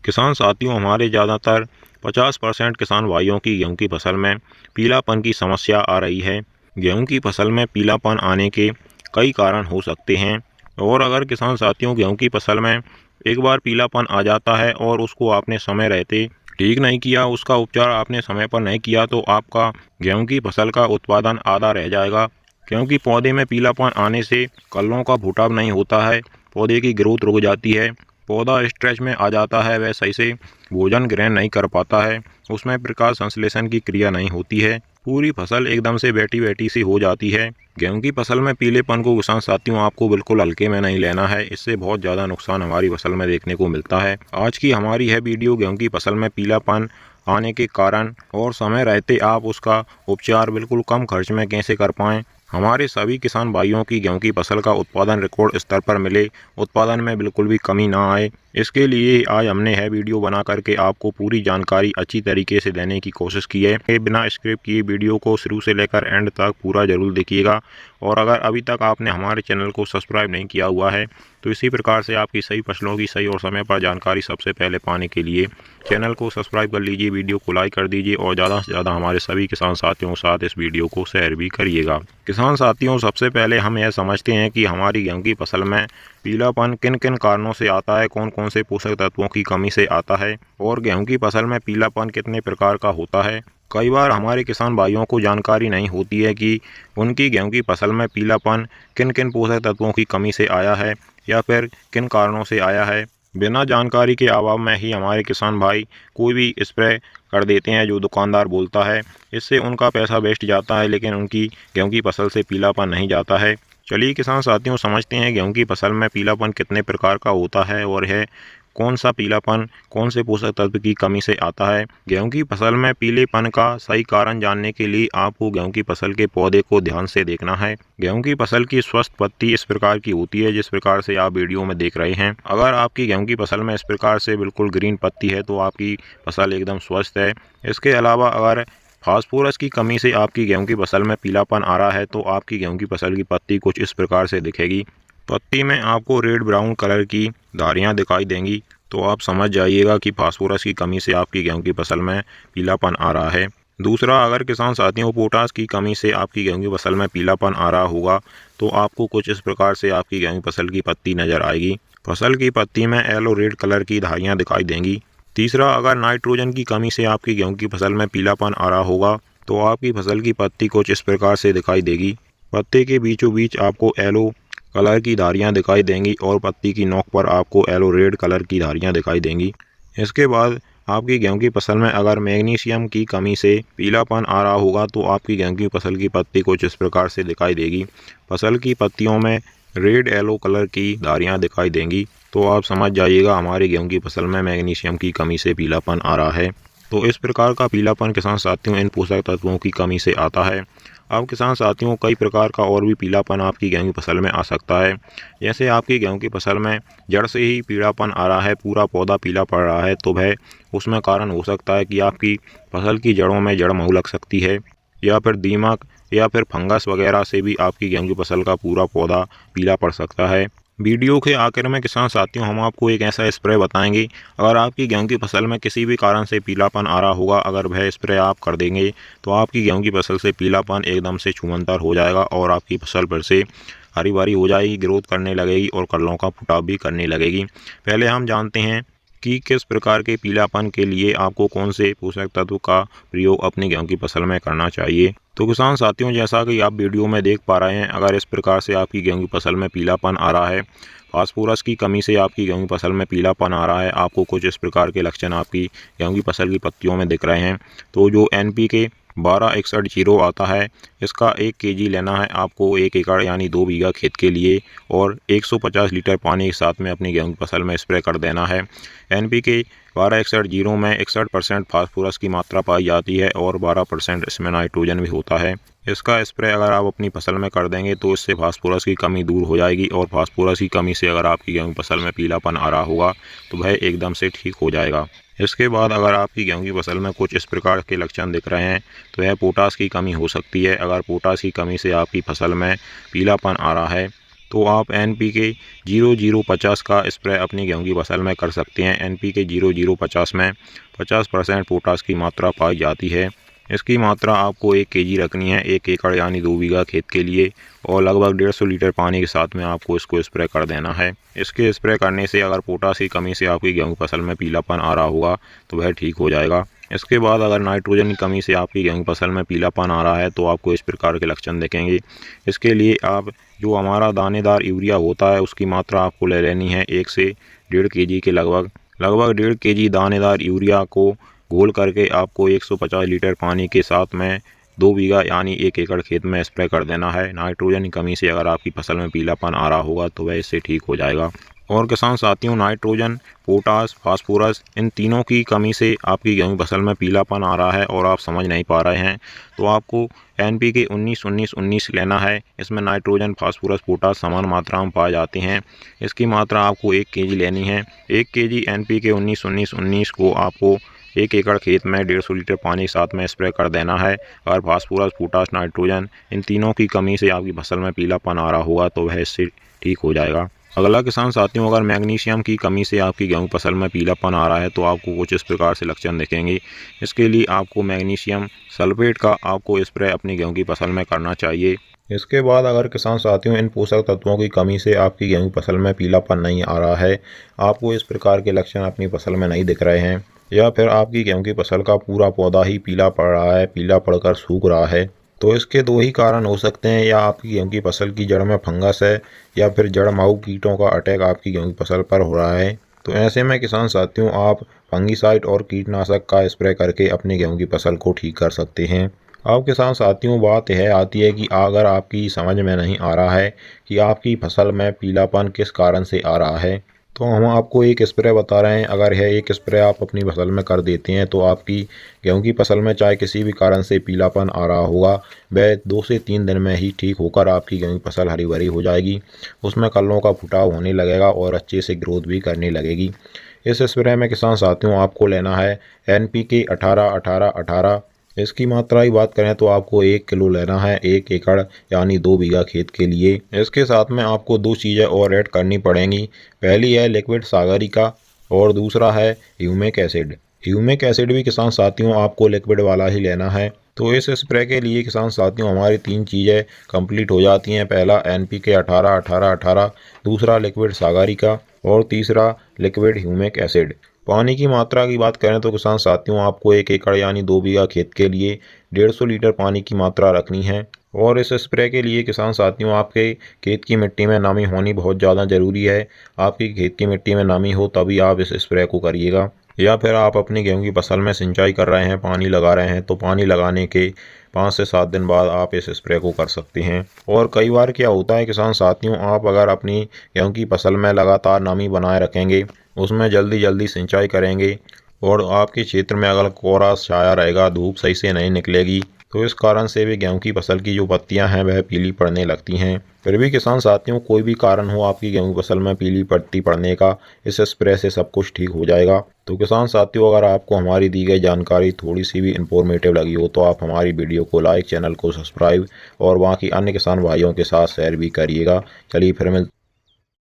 किसान साथियों, हमारे ज़्यादातर 50% किसान भाइयों की गेहूं की फसल में पीलापन की समस्या आ रही है। गेहूं की फसल में पीलापन आने के कई कारण हो सकते हैं और अगर किसान साथियों गेहूं की फसल में एक बार पीलापन आ जाता है और उसको आपने समय रहते ठीक नहीं किया, उसका उपचार आपने समय पर नहीं किया, तो आपका गेहूं की फसल का उत्पादन आधा रह जाएगा। क्योंकि पौधे में पीलापन आने से कलियों का फुटाव नहीं होता है, पौधे की ग्रोथ रुक जाती है, पौधा स्ट्रेच में आ जाता है, वह सही से भोजन ग्रहण नहीं कर पाता है, उसमें प्रकाश संश्लेषण की क्रिया नहीं होती है, पूरी फसल एकदम से बैठी बैठी सी हो जाती है। गेहूं की फसल में पीलेपन को किसान साथियों आपको बिल्कुल हल्के में नहीं लेना है, इससे बहुत ज़्यादा नुकसान हमारी फसल में देखने को मिलता है। आज की हमारी है वीडियो गेहूं की फसल में पीलापन आने के कारण और समय रहते आप उसका उपचार बिल्कुल कम खर्च में कैसे कर पाएँ। हमारे सभी किसान भाइयों की गेहूं की फसल का उत्पादन रिकॉर्ड स्तर पर मिले, उत्पादन में बिल्कुल भी कमी ना आए, इसके लिए आज हमने है वीडियो बना करके आपको पूरी जानकारी अच्छी तरीके से देने की कोशिश की है। बिना स्क्रिप्ट किए वीडियो को शुरू से लेकर एंड तक पूरा जरूर देखिएगा और अगर अभी तक आपने हमारे चैनल को सब्सक्राइब नहीं किया हुआ है तो इसी प्रकार से आपकी सही फसलों की सही और समय पर जानकारी सबसे पहले पाने के लिए चैनल को सब्सक्राइब कर लीजिए, वीडियो को लाइक कर दीजिए और ज़्यादा से ज़्यादा हमारे सभी किसान साथियों के साथ इस वीडियो को शेयर भी करिएगा। किसान साथियों, सबसे पहले हम यह समझते हैं कि हमारी गेहूं की फसल में पीलापन किन किन कारणों से आता है, कौन कौन से पोषक तत्वों की कमी से आता है और गेहूं की फसल में पीलापन कितने प्रकार का होता है। कई बार हमारे किसान भाइयों को जानकारी नहीं होती है कि उनकी गेहूं की फसल में पीलापन किन किन पोषक तत्वों की कमी से आया है या फिर किन कारणों से आया है। बिना जानकारी के अभाव में ही हमारे किसान भाई कोई भी स्प्रे कर देते हैं जो दुकानदार बोलता है, इससे उनका पैसा वेस्ट जाता है लेकिन उनकी गेहूं की फसल से पीलापन नहीं जाता है। चलिए किसान साथियों, समझते हैं गेहूं की फसल में पीलापन कितने प्रकार का होता है और है कौन सा पीलापन कौन से पोषक तत्व की कमी से आता है। गेहूं की फसल में पीलेपन का सही कारण जानने के लिए आपको गेहूं की फसल के पौधे को ध्यान से देखना है। गेहूं की फसल की स्वस्थ पत्ती इस प्रकार की होती है जिस प्रकार से आप वीडियो में देख रहे हैं। अगर आपकी गेहूं की फसल में इस प्रकार से बिल्कुल ग्रीन पत्ती है तो आपकी फसल एकदम स्वस्थ है। इसके अलावा अगर फास्फोरस की कमी से आपकी गेहूं की फसल में पीलापन आ रहा है तो आपकी गेहूं की फसल की पत्ती कुछ इस प्रकार से दिखेगी। पत्ती में आपको रेड ब्राउन कलर की धारियां दिखाई देंगी, तो आप समझ जाइएगा कि फास्फोरस की कमी से आपकी गेहूं की फसल में पीलापन आ रहा है। दूसरा, अगर किसान साथियों पोटास की कमी से आपकी गेहूं की फसल में पीलापन आ रहा होगा तो आपको कुछ इस प्रकार से आपकी गेहूं की फसल की पत्ती नजर आएगी। फसल की पत्ती में येलो रेड कलर की धारियां दिखाई देंगी। तीसरा, अगर नाइट्रोजन की कमी से आपकी गेहूं की फसल में पीलापन आ रहा होगा तो आपकी फसल की पत्ती कुछ इस प्रकार से दिखाई देगी। पत्ते के बीचों बीच आपको येलो कलर की धारियां दिखाई देंगी और पत्ती की नोक पर आपको येलो रेड कलर की धारियां दिखाई देंगी। इसके बाद आपकी गेहूं की फसल में अगर मैग्नीशियम की कमी से पीलापन आ रहा होगा तो आपकी गेहूं की फसल की पत्ती कुछ इस प्रकार से दिखाई देगी। फसल की पत्तियों में रेड येलो कलर की धारियां दिखाई देंगी, तो आप समझ जाइएगा हमारी गेहूं की फसल में मैग्नीशियम की कमी से पीलापन आ रहा है। तो इस प्रकार का पीलापन किसान साथियों इन पोषक तत्वों की कमी से आता है। अब किसान साथियों, कई प्रकार का और भी पीलापन आपकी गेहूं की फसल में आ सकता है। जैसे आपकी गेहूं की फसल में जड़ से ही पीलापन आ रहा है, पूरा पौधा पीला पड़ रहा है, तो वह उसमें कारण हो सकता है कि आपकी फसल की जड़ों में जड़ माहू लग सकती है या फिर दीमक या फिर फंगस वगैरह से भी आपकी गेहूं की फसल का पूरा पौधा पीला पड़ सकता है। वीडियो के आखिर में किसान साथियों हम आपको एक ऐसा स्प्रे बताएंगे, अगर आपकी गेहूं की फसल में किसी भी कारण से पीलापन आ रहा होगा, अगर वह स्प्रे आप कर देंगे तो आपकी गेहूं की फसल से पीलापन एकदम से छूमंतर हो जाएगा और आपकी फसल फिर से हरी भरी हो जाएगी, ग्रोथ करने लगेगी और कलियों का फुटाव भी करने लगेगी। पहले हम जानते हैं कि किस प्रकार के पीलापन के लिए आपको कौन से पोषक तत्व का प्रयोग अपनी गेहूं की फसल में करना चाहिए। तो किसान साथियों, जैसा कि आप वीडियो में देख पा रहे हैं, अगर इस प्रकार से आपकी गेहूं की फसल में पीलापन आ रहा है, फास्फोरस की कमी से आपकी गेहूं की फसल में पीलापन आ रहा है, आपको कुछ इस प्रकार के लक्षण आपकी गेहूं की फसल की पत्तियों में दिख रहे हैं, तो जो NPK 1261 आता है, इसका 1 kg लेना है आपको 1 एकड़ यानी 2 बीघा खेत के लिए और 150 लीटर पानी के साथ में अपनी गेहूं की फसल में स्प्रे कर देना है। NPK 1261 में 61% फास्फोरस की मात्रा पाई जाती है और 12% इसमें नाइट्रोजन भी होता है। इसका स्प्रे अगर आप अपनी फसल में कर देंगे तो इससे फास्फोरस की कमी दूर हो जाएगी और फास्फोरस की कमी से अगर आपकी गेहूं की फसल में पीलापन आ रहा होगा तो वह एकदम से ठीक हो जाएगा। इसके बाद अगर आपकी गेहूं की फसल में कुछ इस प्रकार के लक्षण दिख रहे हैं तो यह पोटास की कमी हो सकती है। अगर पोटास की कमी से आपकी फसल में पीलापन आ रहा है तो आप NPK 0050 का स्प्रे अपनी गेहूं की फसल में कर सकते हैं। NPK 0050 में 50% पोटास की मात्रा पाई जाती है। इसकी मात्रा आपको 1 kg रखनी है 1 एकड़ यानी 2 बीघा खेत के लिए, और लगभग 150 लीटर पानी के साथ में आपको इसको स्प्रे कर देना है। इसके स्प्रे करने से अगर पोटास की कमी से आपकी गेहूं की फसल में पीलापन आ रहा होगा तो वह ठीक हो जाएगा। इसके बाद अगर नाइट्रोजन की कमी से आपकी गेहूं की फसल में पीलापन आ रहा है तो आपको इस प्रकार के लक्षण दिखेंगे। इसके लिए आप जो हमारा दानेदार यूरिया होता है उसकी मात्रा आपको ले लेनी है 1 से 1.5 kg के लगभग 1.5 kg दानेदार यूरिया को घोल करके आपको 150 लीटर पानी के साथ में 2 बीघा यानी 1 एकड़ खेत में स्प्रे कर देना है। नाइट्रोजन की कमी से अगर आपकी फसल में पीलापन आ रहा होगा तो वह इससे ठीक हो जाएगा। और किसान साथियों, नाइट्रोजन, पोटास, फास्फोरस इन तीनों की कमी से आपकी गेहूं फसल में पीलापन आ रहा है और आप समझ नहीं पा रहे हैं तो आपको NPK 19-19-19 लेना है। इसमें नाइट्रोजन, फास्फोरस, पोटास समान मात्रा में पाए जाते हैं। इसकी मात्रा आपको 1 kg लेनी है। 1 kg NPK 19-19-19 को आपको 1 एकड़ खेत में 150 लीटर पानी के साथ में स्प्रे कर देना है। अगर फास्फोरस, पोटास, नाइट्रोजन इन तीनों की कमी से आपकी फसल में पीलापन आ रहा होगा तो वह इससे ठीक हो जाएगा। अगला किसान साथियों, अगर मैग्नीशियम की कमी से आपकी गेहूं फसल में पीलापन आ रहा है तो आपको कुछ इस प्रकार से लक्षण दिखेंगे। इसके लिए आपको मैग्नीशियम सल्फेट का आपको स्प्रे अपनी गेहूं की फसल में करना चाहिए। इसके बाद अगर किसान साथियों इन पोषक तत्वों की कमी से आपकी गेहूं की फसल में पीलापन नहीं आ रहा है, आपको इस प्रकार के लक्षण अपनी फसल में नहीं दिख रहे हैं, या फिर आपकी गेहूं की फसल का पूरा पौधा ही पीला पड़ रहा है, पीला पड़कर सूख रहा है, तो इसके 2 ही कारण हो सकते हैं। या आपकी गेहूं की फसल की जड़ में फंगस है या फिर जड़ माहू कीटों का अटैक आपकी गेहूं की फसल पर हो रहा है। तो ऐसे में किसान साथियों, आप फंगीसाइड और कीटनाशक का स्प्रे करके अपनी गेहूं की फसल को ठीक कर सकते हैं। अब किसान साथियों, बात यह आती है कि अगर आपकी समझ में नहीं आ रहा है कि आपकी फसल में पीलापन किस कारण से आ रहा है, तो हम आपको एक स्प्रे बता रहे हैं। अगर यह एक स्प्रे आप अपनी फसल में कर देते हैं तो आपकी गेहूं की फसल में चाहे किसी भी कारण से पीलापन आ रहा होगा, वह 2 से 3 दिन में ही ठीक होकर आपकी गेहूं की फसल हरी भरी हो जाएगी। उसमें कल्लों का फुटाव होने लगेगा और अच्छे से ग्रोथ भी करने लगेगी। इस स्प्रे में किसान साथियों आपको लेना है NPK 18-18-18। इसकी मात्रा की बात करें तो आपको 1 किलो लेना है 1 एकड़ यानी 2 बीघा खेत के लिए। इसके साथ में आपको 2 चीज़ें और ऐड करनी पड़ेंगी। पहली है लिक्विड सागरिका और दूसरा है ह्यूमिक एसिड। ह्यूमिक एसिड भी किसान साथियों आपको लिक्विड वाला ही लेना है। तो इस स्प्रे के लिए किसान साथियों हमारी 3 चीज़ें कंप्लीट हो जाती हैं। पहला NPK 18-18-18, दूसरा लिक्विड सागरिका और तीसरा लिक्विड ह्यूमिक एसिड। पानी की मात्रा की बात करें तो किसान साथियों आपको 1 एकड़ यानी 2 बीघा खेत के लिए 150 लीटर पानी की मात्रा रखनी है। और इस स्प्रे के लिए किसान साथियों आपके खेत की मिट्टी में नमी होनी बहुत ज़्यादा ज़रूरी है। आपकी खेत की मिट्टी में नमी हो तभी आप इस स्प्रे को करिएगा। या फिर आप अपनी गेहूं की फसल में सिंचाई कर रहे हैं, पानी लगा रहे हैं, तो पानी लगाने के 5 से 7 दिन बाद आप इस स्प्रे को कर सकते हैं। और कई बार क्या होता है किसान साथियों, आप अगर अपनी गेहूं की फसल में लगातार नमी बनाए रखेंगे, उसमें जल्दी जल्दी सिंचाई करेंगे और आपके क्षेत्र में अगर कोहरा छाया रहेगा, धूप सही से नहीं निकलेगी, तो इस कारण से भी गेहूं की फसल की जो पत्तियां हैं वह पीली पड़ने लगती हैं। फिर भी किसान साथियों, कोई भी कारण हो आपकी गेहूं की फसल में पीली पत्ती पड़ने का, इस स्प्रे से सब कुछ ठीक हो जाएगा। तो किसान साथियों, अगर आपको हमारी दी गई जानकारी थोड़ी सी भी इंफॉर्मेटिव लगी हो तो आप हमारी वीडियो को लाइक, चैनल को सब्सक्राइब और बाकी अन्य किसान भाइयों के साथ शेयर भी करिएगा। चलिए फिर मिलते